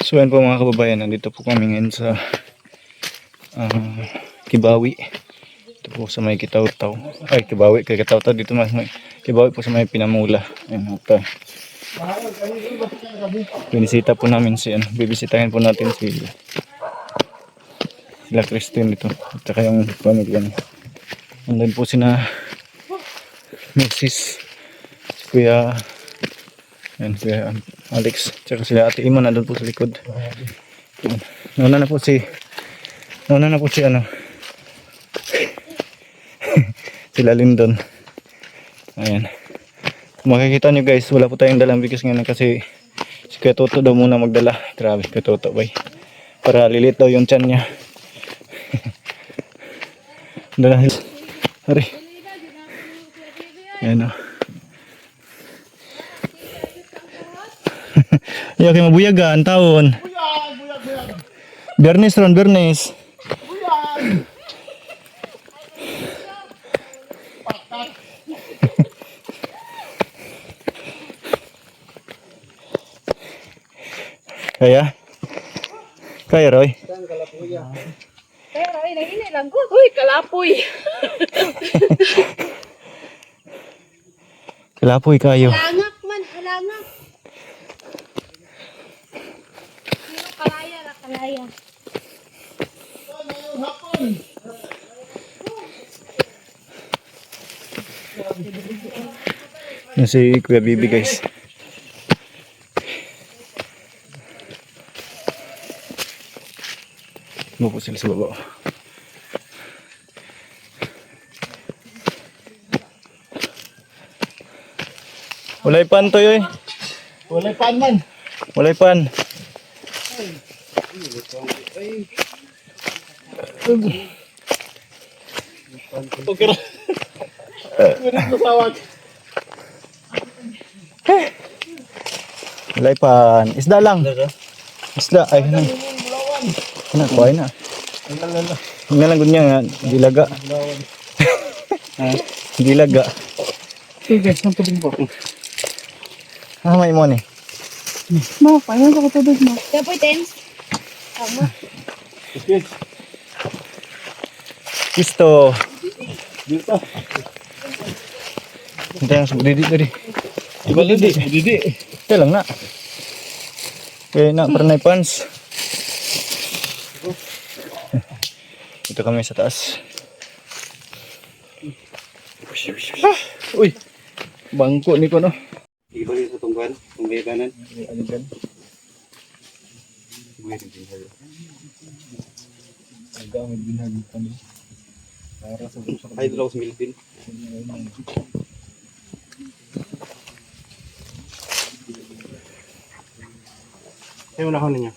So yan po mga kababayan, nandito po kami ngayon sa Kibawi. Ito po sa may Kitaw-Taw. Ay, Kibawi, kay Kitaw-Taw dito mas may Kibawi po sa may Pinamula. Ayun, at binisita po namin si bibisitahin po natin sila Christine dito at saka yung pamilya niya. Nandun po sina Mrs. Kuya Alex, tsaka sila Ate Imo nandun po sa likod. Nauna na po si sila Lindon. Ayan. Kung makikita nyo guys, wala po tayong dalang bigas ngayon kasi si Kuya Toto daw muna magdala. Grabe, Kuya Toto bay. Para lilit daw yung tiyan niya. Dahil sorry. Ayan o. Ayaw kayo mabuyagan, taon. Bernes ron, Bernes. Kaya? Kaya, Roy? Kaya Roy, nahinay lang ko. Uy, kalapoy. Kalapoy kayo. Halangak man, halangak. Kalaya na, kalaya. Yan si Kuya Bibi guys. Mupo sila sa baba. Walay pan to yoy. Walay pan man. Walay pan. Pagkira. Ngunit masawag. Walay pan. Isda lang. Isda. Ay, kuhay na. Nga lang gunya nga. Dilaga. Dilaga. Sige, sampo din po. May mo ni. Mo, paano ko tubig mo? Kaya po, Tens. Tama. Sige. Isto. Dito. Hindi ang didi tadi. Didi. Kaya lang na. Kaya na, pernay pants. Ito kami sa taas. Uy. Bangko ni ko no. Ibalik sa tungguan, tunggay kanan. Aligan. Gamit binagi kami. Para sa Hydros Milpin. Ayaw na ako ninyo.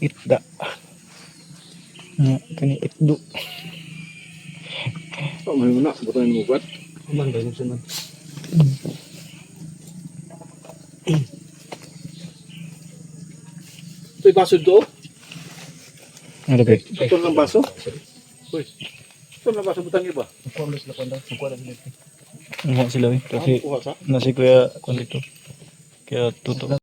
itda. Kani itdo. Oh, may una, butan mo buat. Man ba yung sunod? Ito yung baso do. Ano ba? Ito ng baso. Uy. Ito ng baso butan iba. Ano sila eh? Kasi Kuha sa. nasi kuya kung dito. Kaya tuto.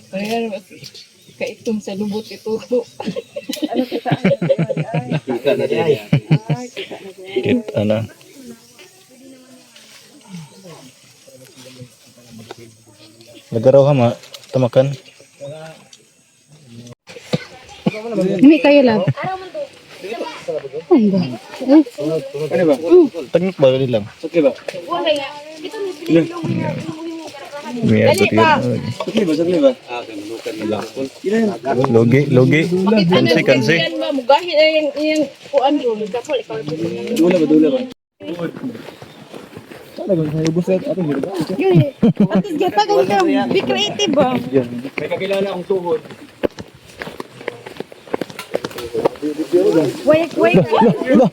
Ayan, kaitom sa lubot ito. Ano kita? Kita na din. Kita na. Nagaraw ka ma, tamakan. Hindi kayo lang. Ay, ba? Ano ba? Tagnik ba lang? Okay ba? May agot yan. Sagli ba? Ah, kaya manukan ni Lakol. Logi. Kansi. Mugahin na yung kuan doon. Kapal, ikaw Dula ba? yun eh. At least gata ka be creative ba? May kakilala akong tuhod. Wait. Hala.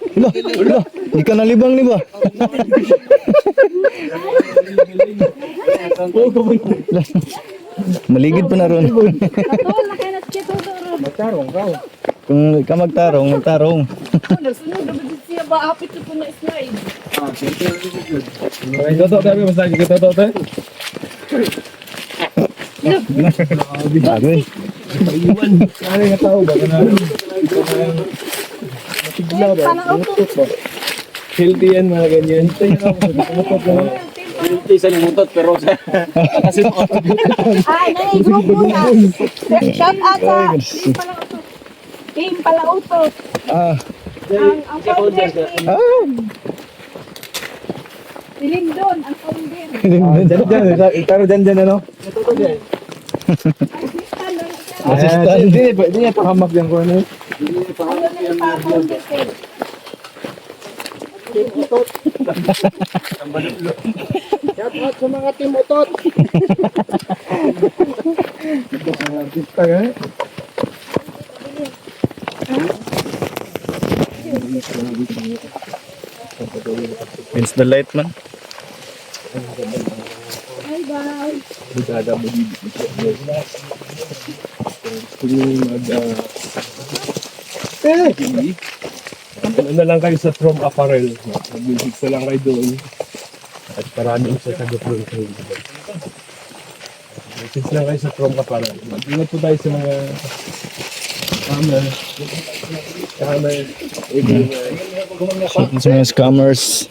Di ka nalibang ni ba? Maligid pa na ron. Katol, nakinat siya to. Magtarong ka. Kung ka magtarong. Nagsunod na ba siya ba? Apit ito na slide. Toto tayo, basta toto tayo. Bago eh. Ano nga tao ba? Panauto. Healthy yan, mga ganyan. Isa ni mutot pero sa kasi Nanay, group muna. Shout out sa Team Palauto. Ah. Ang founder ni Ah. Lindon, ang founder. Pero dyan, ano? Assistant. Hindi niya pahamak yan ko, ano? Ano na yung pa-founder kayo? Shout out sa mga team utot. Artista ka, eh? It's the light man. Hi guys. Budada mo dito. Gusto nyo ano na lang kayo sa From Apparel. Mag-music na lang kayo doon. At maraming sasagot doon sa inyo. Music lang kayo sa From Apparel. Mag-ingat po tayo sa mga camera, everywhere. Sa mga scammers.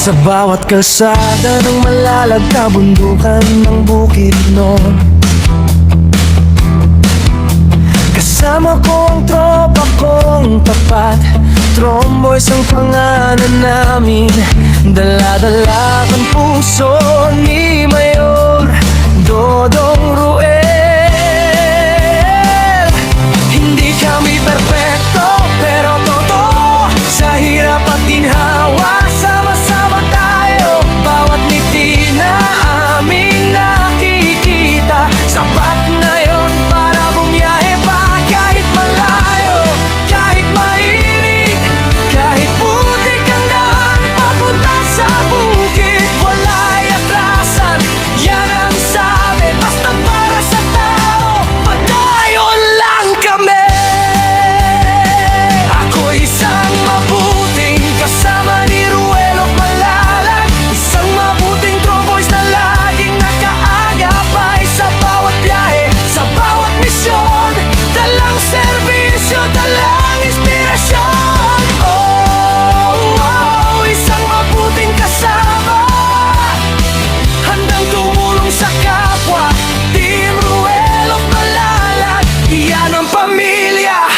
Sa bawat kalsada ng malalag kabundukan ng bukid no, kasama ko ang tropa kong tapat. Tromboys ang pangalan namin, dala-dala ang puso ni Mayor Dodong Ruel. Hindi kami perfecto pero totoo, sa hirap at ginhawa sama-sama tayo. Bawat ngiti na aming nakikita, sapat na yon para bumiyahe pa. Kahit malayo, kahit mainit, kahit putik ang daan papunta sa bukid, wala'y atrasan, yan ang sabi. Basta para sa tao, padayon lang kami. Ako'y isang mabuting kasama ni Ruelo Malalag, isang mabuting tromboys na laging nakaagapay sa bawat biyahe, sa bawat misyon. Dalang serbisyo, dalang inspirasyon. Isang mabuting kasama, handang tumulong sa kapwa. Team Ruelo Malalag, iyan ang pamilya.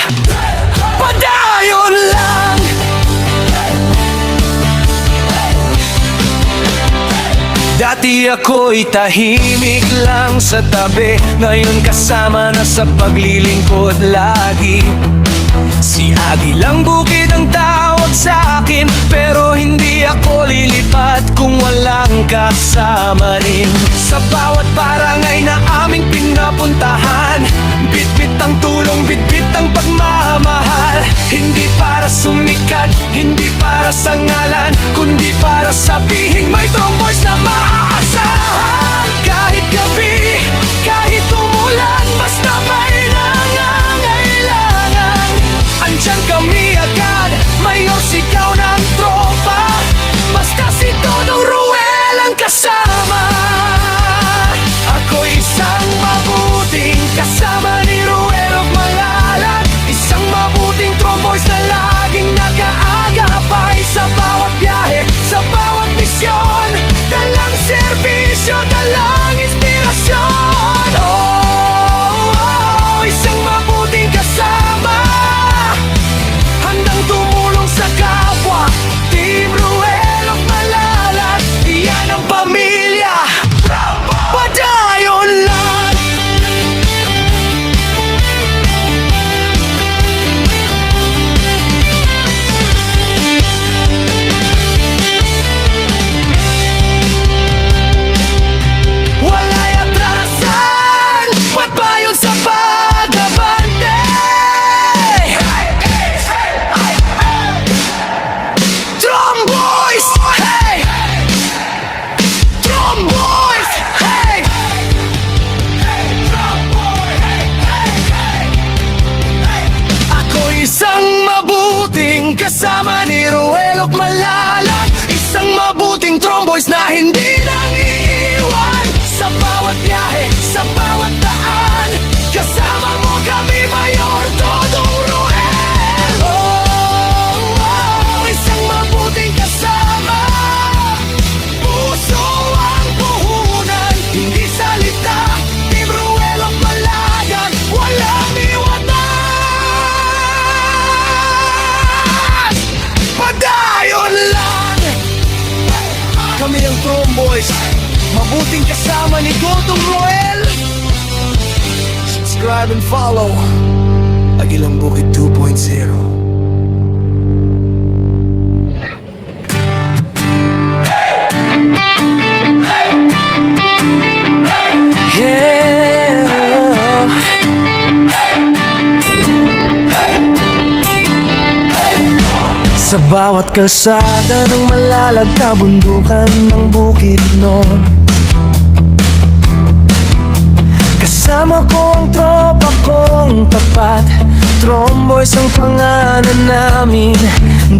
Padayon lang. Dati ako'y tahimik lang sa tabi, ngayon kasama na sa paglilingkod lagi. Si Agilang Bukid ang tawag sa akin, pero hindi ako lilipat kung walang kasama rin. Sa bawat barangay na aming pinapuntahan, bitbit ang tulong, bitbit ang pagmamahal. Hindi para sumikat, hindi para sa ngalan, kundi para sabihin may tromboys na maaasahan. Kahit gabi, kahit umulan, basta may nangangailangan, andyan kami agad. Mayor, sigaw ng tropa, basta si Dodong Ruel ang kasama. Ako isang mabuti Magpayon sa pag-abante. Tromboys, hey! Tromboys, hey! Ako isang mabuting kasama ni Ruel Malalag, isang mabuting tromboys na hindi nang iiwan. Sa bawat biyahe, sa bawat daan, kasama mo kami, Mayor Dodong Ruel. Isang mabuting kasama, puso ang puhunan, hindi salita. Team Ruel Malalag, walang iwanan. Padayon lang, kami ang Tromboys, mabuting kasama ni Dodong Ruel. Subscribe and follow Agilang Bukid 2.0. Sa bawat kalsada ng malalag na bundukan ng Bukidnon, kasama ko ang tropa kong tapat. Tromboys ang pangalan namin,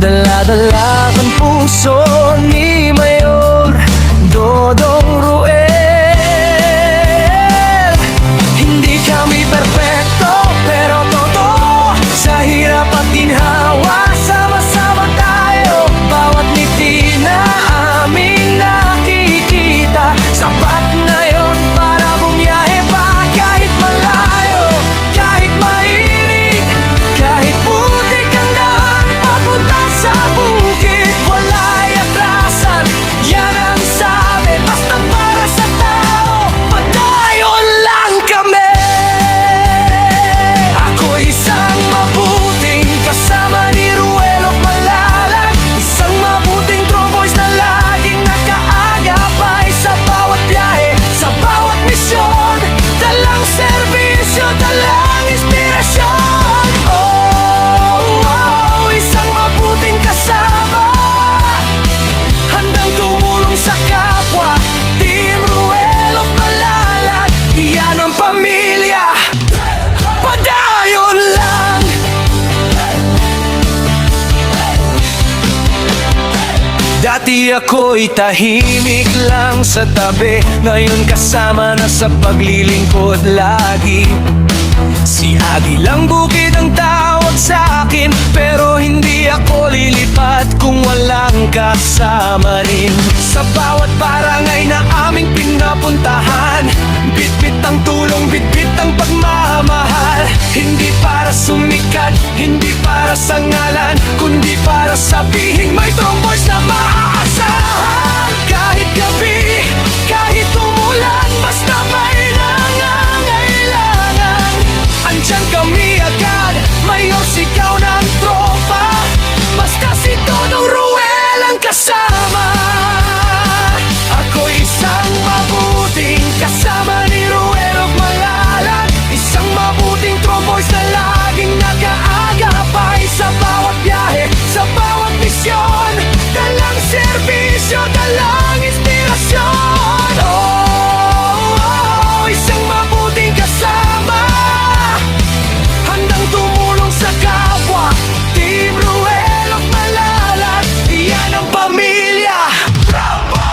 dala-dala ang puso ni Mayor Dodong Ruel. Hindi kami perfecto, pero totoo, sa hirap at ginhawa, sama-sama tayo. Bawat ngiti na aming nakikita, sapat na yon para bumiyahe pa. Kahit malayo, kahit mainit, kahit putik ang daan papunta sa bukid, wala'y atrasan, yan ang sabi. Basta para sa tao, padayon lang kami. Ako isang mabuting kasama ni Ruel Malalag, isang mabuting Tromboys na laging nakaagapay sa bawat biyahe, sa bawat misyon. Dalang serbisyo, dalang inspirasyon. Isang mabuting kasama, handang tumulong sa kapwa. Team Ruel Malalag, iyan ang pamilya. Padayon lang. Dati ako'y tahimik lang sa tabi, ngayon kasama na sa paglilingkod lagi. Si Agilang Bukid ang tawag sa akin, pero hindi ako lilipat kung walang kasama rin. Sa bawat barangay na aming pinapuntahan, bitbit ang tulong, bitbit ang pagmamahal. Hindi para sumikat, hindi para sa ngalan, kundi para sabihin may Tromboys na maaasahan. Kahit gabi, kahit umulan, basta may nangangailangan, andyan kami agad, Mayor sigaw ng tropa. Basta si Dodong Ruel ang kasama. Ako isang mabuting kasama ni Ruel Malalag, isang mabuting Tromboys na laging nakaagapay sa bawat biyahe, sa bawat misyon. Dalang serbisyo, dalang inspirasyon. Isang mabuting kasama, handang tumulong sa kapwa. Team Ruel Malalag, iyan ang pamilya.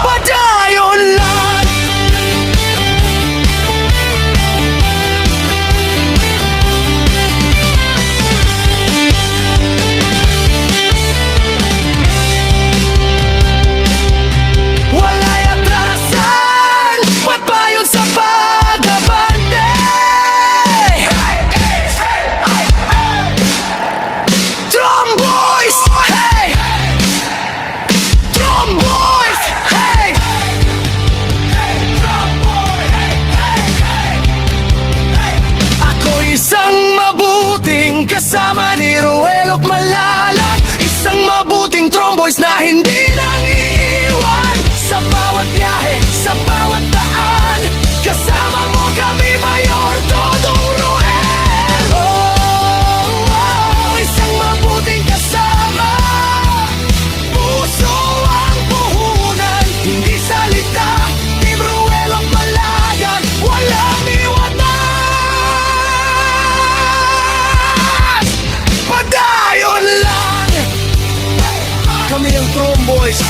Padayon lang. Wala'y atrasan, magpayon sa pag-abante. Tromboys, hey! Tromboys, hey! Ako isang mabuting kasama ni Ruel Malalag, isang mabuting Tromboys na hindi nang iiwan. Sa bawat biyahe, sa bawat daan, kasama mo kami, Mayor Dodong Tromboys,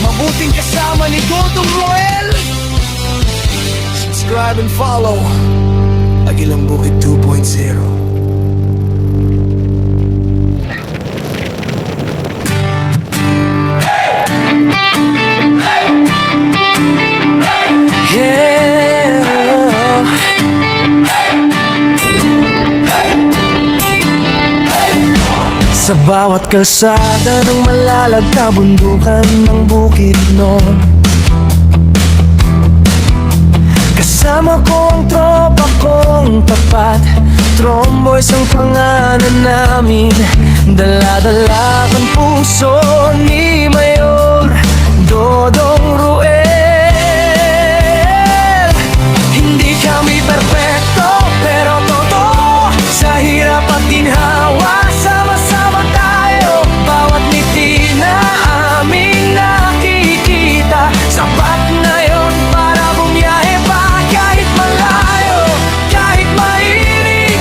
mabuting kasama ni Dodong Roel. Subscribe and follow Agilang Bukid 2.0. Sa bawat kalsada ng malalag kabundukan ng Bukidnon, kasama ko ang tropa kong tapat. Tromboys ang pangalan namin, dala-dala ang puso ni Mayor Dodong Roel. Hindi kami perfecto pero totoo, sa hirap at ginhawa sama-sama tayo. Bawat ngiti na aming nakikita, sapat na yon para bumiyahe pa. Kahit malayo, kahit mainit,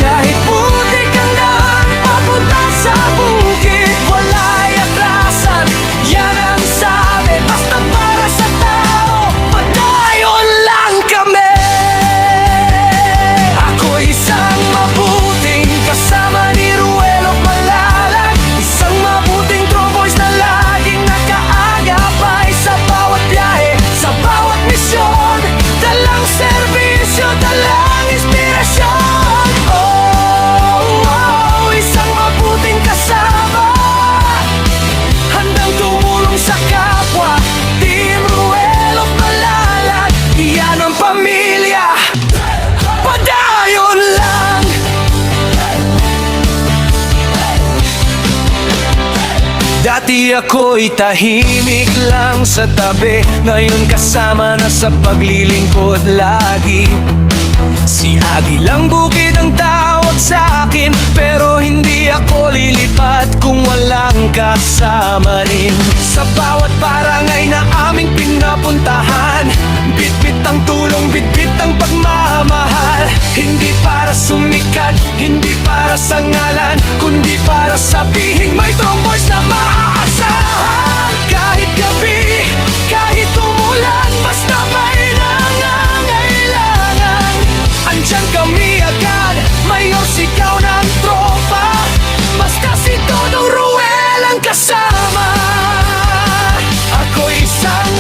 kahit putik ang daan papunta sa bukid, wala'y atrasan, yan ang sabi. Basta para sa tao, padayon lang kami. Ako'y isang mabuting kasama ni Ruel of Malalag, isang mabuting Tromboys na laging nakaagapay sa bawat biyahe, sa bawat misyon. Dalang serbisyo, dalang inspirasyon. Oh, oh, isang mabuting kasama, handang tumulong sa kapwa. Team Ruel of Malalag, iyan ang pamilya. Padayon lang. Dati ako'y tahimik lang sa tabi, ngayon kasama na sa paglilingkod lagi. Si Agilang Bukid ang tawag sa akin, pero hindi ako lilipat kung walang kasama rin. Sa bawat barangay na aming pinapuntahan, bitbit ang tulong, bitbit ang pagmamahal. Hindi para sumikat, hindi para sa ngalan, kundi para sabihin may Tromboys na maaasahan. Kahit gabi, kahit umulan, basta may nangangailangan, andyan kami agad. Mayor, sigaw ng tropa, basta si Dodong Roel ang kasama. Ako'y isang